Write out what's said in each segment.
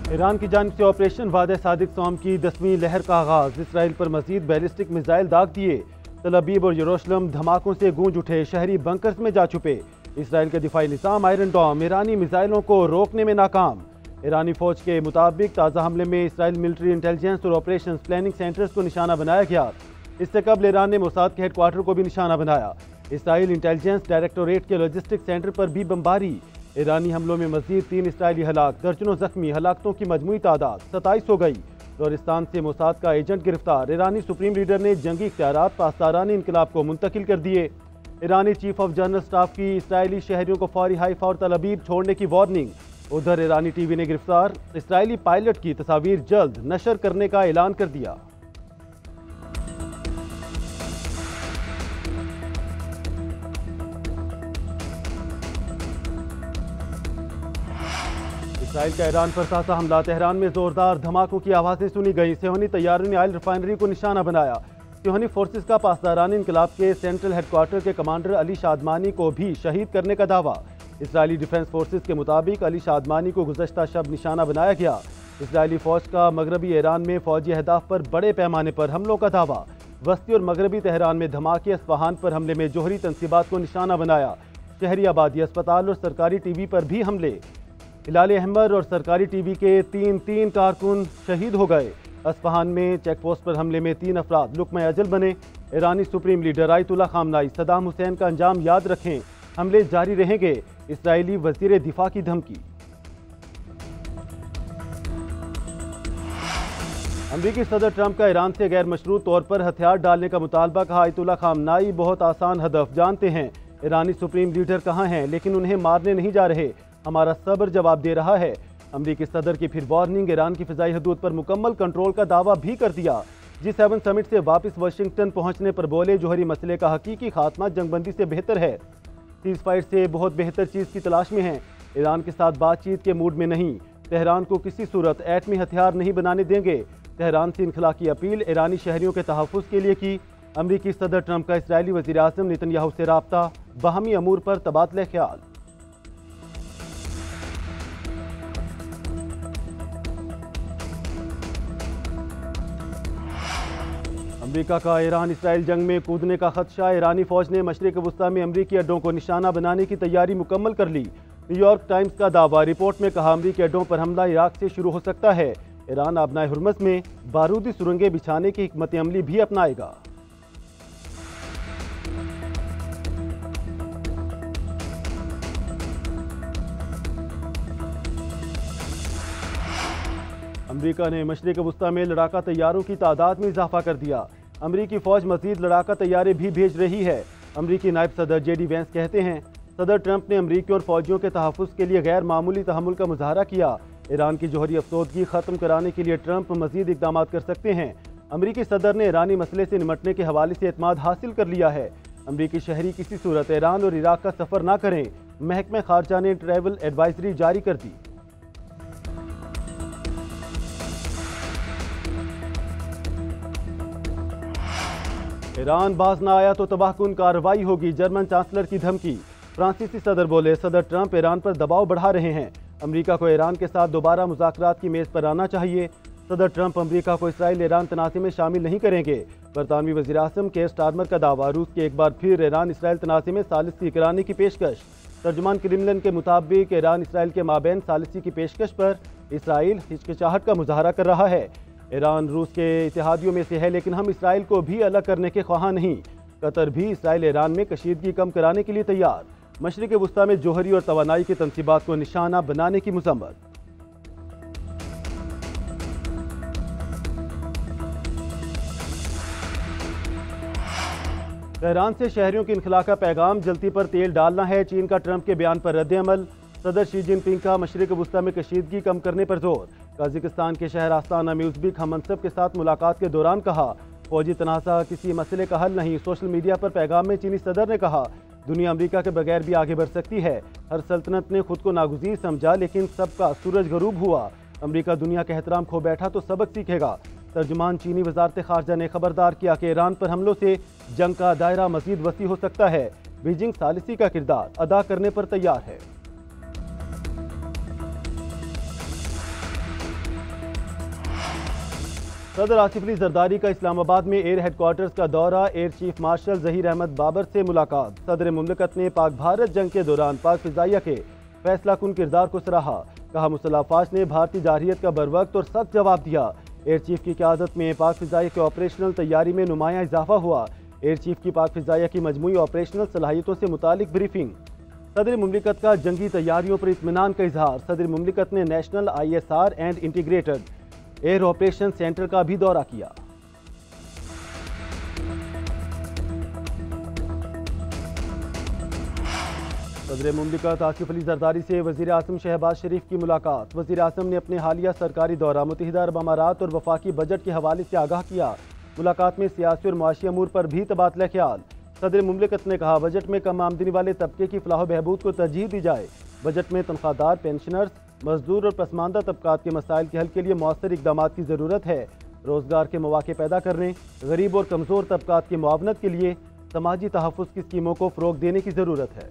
Iran की जानिब से ऑपरेशन वादे सादिक सौम की 10वीं लहर का आगाज। इसराइल पर मजीद बैलिस्टिक मिसाइल दाग दिए। तल अबीब और यरूशलेम धमाकों से गूंज उठे, शहरी बंकर्स में जा छुपे। इसराइल का दिफाई निज़ाम आयरन डॉम ईरानी मिसाइलों को रोकने में नाकाम। ईरानी फौज के मुताबिक ताज़ा हमले में इसराइल मिलिट्री इंटेलिजेंस और ऑपरेशन प्लानिंग सेंटर्स को निशाना बनाया गया। इससे कबल ईरान ने मोसाद के हेडक्वार्टर को भी निशाना बनाया। इसराइल इंटेलिजेंस डायरेक्टोरेट के लॉजिस्टिक सेंटर पर भी बमबारी। ईरानी हमलों में मजीद 3 इसराइली हलाक, दर्जनों जख्मी, हलाकतों की मजमूई तादाद 27 हो गई। दौरिस्तान से मोसाद का एजेंट गिरफ्तार। ईरानी सुप्रीम लीडर ने जंगी इख्तियारात पासदारानी इनकलाब को मुंतकिल कर दिए। ईरानी चीफ ऑफ जनरल स्टाफ की इसराइली शहरियों को फौरी हाइफा और तल अबीब छोड़ने की वार्निंग। उधर ईरानी टीवी ने गिरफ्तार इसराइली पायलट की तस्वीर जल्द नशर करने का ऐलान कर दिया। इसराइल का ईरान पर ताज़ा हमला। तेहरान में जोरदार धमाकों की आवाज़ें सुनी गई। सेहोनी तैयारों ने ऑयल रिफाइनरी को निशाना बनाया। सेहोनी फोर्सेस का पासदारानी इनकलाब के सेंट्रल हेडक्वार्टर के कमांडर अली शादमानी को भी शहीद करने का दावा। इसराइली डिफेंस फोर्सेस के मुताबिक अली शादमानी को गुज़श्ता शब निशाना बनाया गया। इसराइली फौज का मगरबी ईरान में फौजी अहदाफ पर बड़े पैमाने पर हमलों का दावा। वस्ती और मगरबी तेहरान में धमाके, अस्फहान पर हमले में जोहरी तनसीबात को निशाना बनाया। शहरी आबादी, अस्पताल और सरकारी टीवी पर भी हमले। हिलाल अहमद और सरकारी टीवी के तीन कारकुन शहीद हो गए। अस्फहान में चेक पोस्ट पर हमले में 3 अफराद लुक्मा अजल बने। ईरानी supreme leader Ayatollah Khamenei Saddam Hussein का अंजाम याद रखें, हमले जारी रहेंगे। इसराइली वजीर दिफा की धमकी। अमरीकी सदर ट्रंप का ईरान से गैर मशरूत तौर पर हथियार डालने का मुतालबा। कहा आयतुल्ला खामनाई बहुत आसान हदफ जानते हैं। ईरानी सुप्रीम लीडर कहाँ हैं, लेकिन उन्हें मारने नहीं जा रहे। हमारा सब्र जवाब दे रहा है। अमरीकी सदर की फिर वार्निंग। ईरान की फिजाई हदूद पर मुकम्मल कंट्रोल का दावा भी कर दिया। G7 समिट से वापस वाशिंगटन पहुंचने पर बोले, जोहरी मसले का हकीकी खात्मा जंगबंदी से बेहतर है। सीज फायर से बहुत बेहतर चीज़ की तलाश में हैं। ईरान के साथ बातचीत के मूड में नहीं। तेहरान को किसी सूरत एटमी हथियार नहीं बनाने देंगे। तेहरान से इनखला की अपील ईरानी शहरियों के तहफ़्फ़ुज़ के लिए की। अमरीकी सदर ट्रंप का इसराइली वज़ीर आज़म नेतन्याहू से राब्ता, बाहमी अमूर पर तबादला ख्याल। अमरीका का ईरान इसराइल जंग में कूदने का खदशा। ईरानी फौज ने मशरिक़ वस्ता में अमरीकी अड्डों को निशाना बनाने की तैयारी मुकम्मल कर ली। न्यूयॉर्क टाइम्स का दावा। रिपोर्ट में कहा अमरीकी अड्डों पर हमला इराक से शुरू हो सकता है। ईरान आबनाए हुर्मस में बारूदी सुरंगें बिछाने की हिकमत अमली भी अपनाएगा। अमरीका ने मशरिक़ वस्ता में लड़ाका तैयारों की तादाद में इजाफा कर दिया। अमरीकी फौज मजीद लड़ाका तैयारे भी भेज रही है। अमरीकी नायब सदर JD वेंस कहते हैं, सदर ट्रंप ने अमरीकी और फौजियों के तहफ़्फ़ुज़ के लिए गैर मामूली तहम्मुल का मुजाहरा किया। ईरान की जोहरी अफसोदगी ख़त्म कराने के लिए ट्रंप मजीद इक़दाम कर सकते हैं। अमरीकी सदर ने ईरानी मसले से निमटने के हवाले से एतमाद हासिल कर लिया है। अमरीकी शहरी किसी सूरत ईरान और इराक का सफ़र ना करें। महकमा खारजा ने ट्रैवल एडवाइजरी जारी कर दी। ईरान बाज ना आया तो तबाहकुन कार्रवाई होगी, जर्मन चांसलर की धमकी। फ्रांसीसी सदर बोले, सदर ट्रंप ईरान पर दबाव बढ़ा रहे हैं। अमरीका को ईरान के साथ दोबारा मुज़ाकरात की मेज़ पर आना चाहिए। सदर ट्रंप अमरीका को इसराइल ईरान तनाज़े में शामिल नहीं करेंगे। बरतानवी वज़ीर आज़म केयर स्टारमर का दावा। रूस की एक बार फिर ईरान इसराइल तनाज़े में सालिसी कराने की पेशकश। तर्जुमान क्रेमलिन के मुताबिक ईरान इसराइल के माबैन सालिसी की पेशकश पर इसराइल हिचकिचाहट का मुजाहरा कर रहा है। ईरान रूस के इत्तेहादियों में से है, लेकिन हम इसराइल को भी अलग करने के ख्वाहां नहीं। कतर भी इसराइल ईरान में कशीदगी कम कराने के लिए तैयार। मशरिक़ वस्ता में जोहरी और तवानाई की तनसीबात को निशाना बनाने की मज़म्मत। तेहरान से शहरियों की इनखला का पैगाम। जल्दी पर तेल डालना है। चीन का ट्रंप के बयान पर रद्द अमल। सदर शी जिनपिंग का मशरिक़ वस्ता में कशीदगी कम करने पर जोर। कजाकिस्तान के शहर आस्ताना में उज़्बेक हममनसब के साथ मुलाकात के दौरान कहा, फौजी तनाज़ा किसी मसले का हल नहीं। सोशल मीडिया पर पैगाम में चीनी सदर ने कहा, दुनिया अमरीका के बगैर भी आगे बढ़ सकती है। हर सल्तनत ने खुद को नागुज़ीर समझा, लेकिन सबका सूरज गरूब हुआ। अमरीका दुनिया का एहतराम खो बैठा तो सबक सीखेगा। तर्जुमान चीनी वजारत खारजा ने खबरदार किया कि ईरान पर हमलों से जंग का दायरा मजीद वसी हो सकता है। बीजिंग सालिसी का किरदार अदा करने पर तैयार है। सदर आसिफ अली जरदारी का इस्लामाबाद में एयर हेडक्वार्टर्स का दौरा, air chief marshal Zaheer Ahmed Babar से मुलाकात। सदर मुमलिकत ने पाक भारत जंग के दौरान पाक फिजाइया के फैसला कुन किरदार को सराहा। कहा मुसल्लह अफवाज ने भारतीय जारहियत का बरवक्त और सख्त जवाब दिया। एयर चीफ की क़यादत में पाक फिजाइया के ऑपरेशनल तैयारी में नुमाया इजाफा हुआ। एयर चीफ की पाक फिजाइया की मजमूई ऑपरेशनल सलाहियतों से मुतालिक ब्रीफिंग। सदर मुमलिकत का जंगी तैयारियों पर इत्मीनान का इजहार। सदर मुमलिकत ने national ISR and integrated air operation centre का भी दौरा किया। सदर मुमलिकत आसिफ अली जरदारी से वज़ीर आज़म शहबाज शरीफ की मुलाकात। वज़ीर आज़म ने अपने हालिया सरकारी दौरा मुत्तहिदा अरब अमारात और वफाकी बजट के हवाले से आगाह किया। मुलाकात में सियासी और मुआशी अमूर पर भी तबादला ख्याल। सदर मुमलिकत ने कहा बजट में कम आमदनी वाले तबके की फलाह बहबूद को तरजीह दी जाए। बजट में तनख्वाहदार, पेंशनर्स, मजदूर और पसमानदा तबकात के मसाइल के हल के लिए मौसर इकदाम की ज़रूरत है। रोज़गार के मौके पैदा करने, गरीब और कमज़ोर तबकात की मुआवनत के लिए समाजी तहफ़्फ़ुज़ की स्कीमों को फ़रोग़ देने की ज़रूरत है।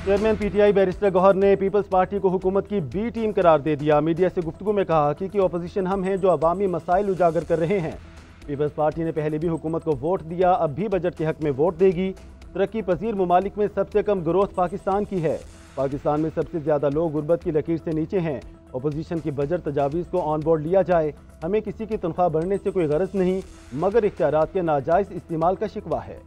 चेयरमैन PTI बैरिस्टर गौहर ने पीपल्स पार्टी को हुकूमत की B टीम करार दे दिया। मीडिया से गुफ्तगू में कहा कि अपोजिशन हम हैं जो अवामी मसाइल उजागर कर रहे हैं। पीपल्स पार्टी ने पहले भी हुकूमत को वोट दिया, अब भी बजट के हक में वोट देगी। तरक्की पजीर ममालिक में सबसे कम ग्रोथ पाकिस्तान की है। पाकिस्तान में सबसे ज़्यादा लोग गुर्बत की लकीर से नीचे हैं। अपोजिशन की बजट तजावीज़ को ऑन बोर्ड लिया जाए। हमें किसी की तनख्वाह बढ़ने से कोई गरज नहीं, मगर इख्तियारात के नाजायज़ इस्तेमाल का शिकवा है।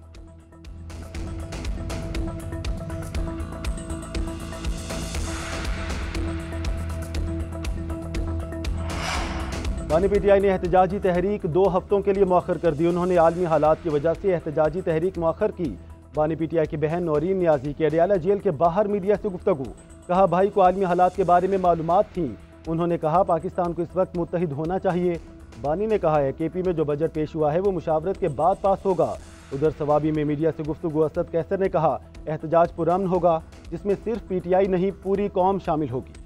बानी PTI ने एहतजाजी तहरीक 2 हफ्तों के लिए मौखर कर दी। उन्होंने आलमी हालात की वजह से एहतजाजी तहरीक मौखर की। बानी PTI की बहन नौरीन नियाजी की अडयाला जेल के बाहर मीडिया से गुफ्तगू। कहा भाई को आलमी हालात के बारे में मालूमात थी। उन्होंने कहा पाकिस्तान को इस वक्त मुत्तहिद होना चाहिए। बानी ने कहा है KP में जो बजट पेश हुआ है वो मुशावरत के बाद पास होगा। उधर सवाबी में मीडिया से गुफ्तगू असद कैसर ने कहा एहतजाज पुरअमन होगा, जिसमें सिर्फ PTI नहीं पूरी कौम शामिल होगी।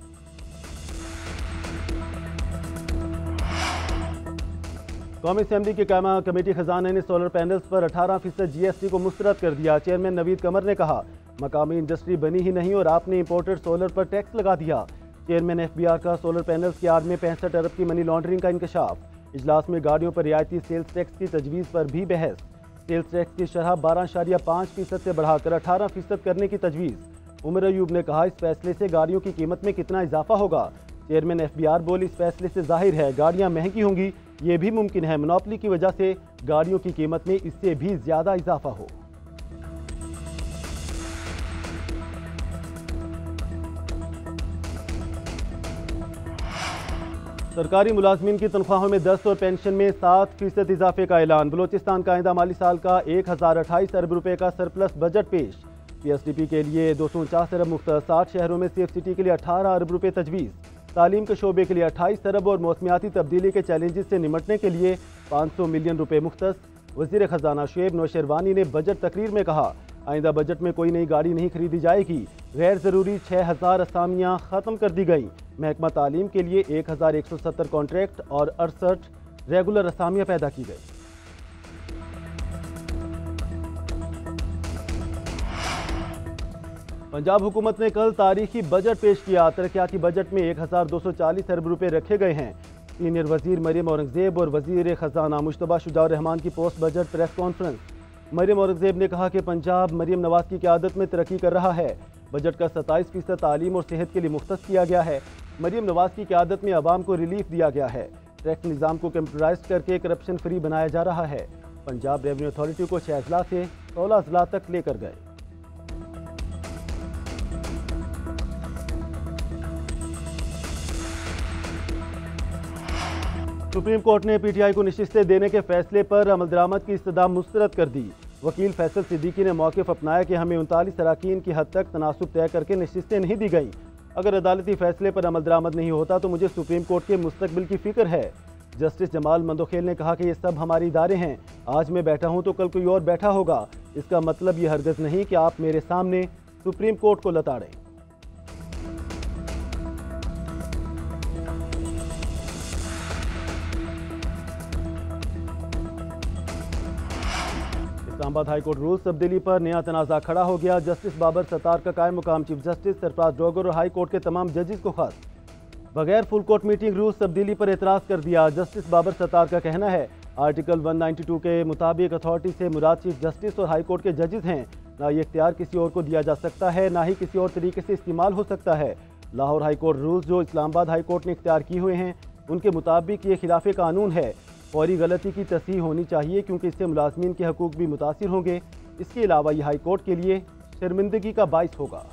कौमी असेंबली की कायमा कमेटी खजाना ने सोलर पैनल्स पर 18% GST को मुस्तरद कर दिया। चेयरमैन नवीद कमर ने कहा मकामी इंडस्ट्री बनी ही नहीं और आपने इंपोर्टेड सोलर पर टैक्स लगा दिया। चेयरमैन FBR का सोलर पैनल्स की आड़ में 65 अरब की मनी लॉन्ड्रिंग का इंकशाफ। इजलास में गाड़ियों पर रियायती सेल्स टैक्स की तजवीज़ पर भी बहस। सेल्स टैक्स की शरह 12.5% से बढ़ाकर 18% करने की तजवीज़। उमर अयूब ने कहा इस फैसले से गाड़ियों की कीमत में कितना इजाफा होगा। चेयरमैन FBR बोले इस फैसले से जाहिर है गाड़ियां महंगी होंगी। ये भी मुमकिन है मोनोपोली की वजह से गाड़ियों की कीमत में इससे भी ज्यादा इजाफा हो। सरकारी मुलाजमीन की तनख्वाहों में 10 और पेंशन में 7% इजाफे का ऐलान। बलोचिस्तान का आइंदा माली साल का 1028 अरब रुपए का सरप्लस बजट पेश। PSDP के लिए 249 अरब मुख्तस, 60 शहरों में सेफ सिटी के लिए 18 अरब रुपए तजवीज़। तालीम के शोबे के लिए 28 अरब और मौसमियाती तब्दीली के चैलेंजेस से निमटने के लिए 500 मिलियन रुपए मुख्तस। वज़ीर ख़जाना शुएब नौशेरवानी ने बजट तकरीर में कहा आइंदा बजट में कोई नई गाड़ी नहीं खरीदी जाएगी। गैर ज़रूरी 6000 असामियाँ ख़त्म कर दी गई। महकमा तालीम के लिए 1170 कॉन्ट्रैक्ट और 68 रेगुलर असामियाँ पैदा की गई। पंजाब हुकूमत ने कल तारीखी बजट पेश किया। तरक्याती बजट में 1240 अरब रुपए रखे गए हैं। सीनियर वजीर मरियम औरंगजेब और वजीर ख़जाना मुश्तबा शुजा रहमान की post budget press conference. Maryam Aurangzeb ने कहा कि पंजाब मरियम नवाज की क़यादत में तरक्की कर रहा है। बजट का 27% तालीम और सेहत के लिए मुख्तस किया गया है। मरियम नवाज की क़यादत में अवाम को रिलीफ दिया गया है। टैक्स निज़ाम को कंप्यूटराइज करके करप्शन फ्री बनाया जा रहा है। पंजाब रेवेन्यू अथॉरिटी को 6 अजला से 16 अजला तक लेकर गए। सुप्रीम कोर्ट ने PTI को नशिस्तें देने के फैसले पर अमलदरामद की इस्तदा मुस्तरद कर दी। वकील फैसल सिद्दीकी ने मौक़िफ़ अपनाया कि हमें 39 अरकान की हद तक तनासुब तय करके नशिस्तें नहीं दी गई। अगर अदालती फैसले पर अमलदरामद नहीं होता तो मुझे सुप्रीम कोर्ट के मुस्तकबिल की फ़िक्र है। जस्टिस जमाल मंदोखेल ने कहा कि ये सब हमारे इदारे हैं। आज मैं बैठा हूँ तो कल कोई और बैठा होगा। इसका मतलब ये हरगज़ नहीं कि आप मेरे सामने सुप्रीम कोर्ट को लताड़ें। इस्लामाबाद हाई कोर्ट रूल्स तब्दीली पर नया तनाज़ा खड़ा हो गया। जस्टिस बाबर सत्तार का कायम मुकाम चीफ जस्टिस सरफराज डोगर और हाई कोर्ट के तमाम जजेस को खास बगैर फुल कोर्ट मीटिंग रूल्स तब्दीली पर एतराज़ कर दिया। जस्टिस बाबर सत्तार का कहना है आर्टिकल 192 के मुताबिक अथॉरिटी से मुराद चीफ जस्टिस और हाई कोर्ट के जजेस हैं। ना ये इख्तियार किसी और को दिया जा सकता है, ना ही किसी और तरीके से इस्तेमाल हो सकता है। लाहौर हाई कोर्ट रूल्स जो इस्लामाबाद हाई कोर्ट ने इख्तियार किए हुए हैं उनके मुताबिक ये खिलाफ कानून है। फौरी गलती की तस्हीह होनी चाहिए क्योंकि इससे मुलाजमीन के हकूक भी मुतासिर होंगे। इसके अलावा ये हाई कोर्ट के लिए शर्मिंदगी का बाइस होगा।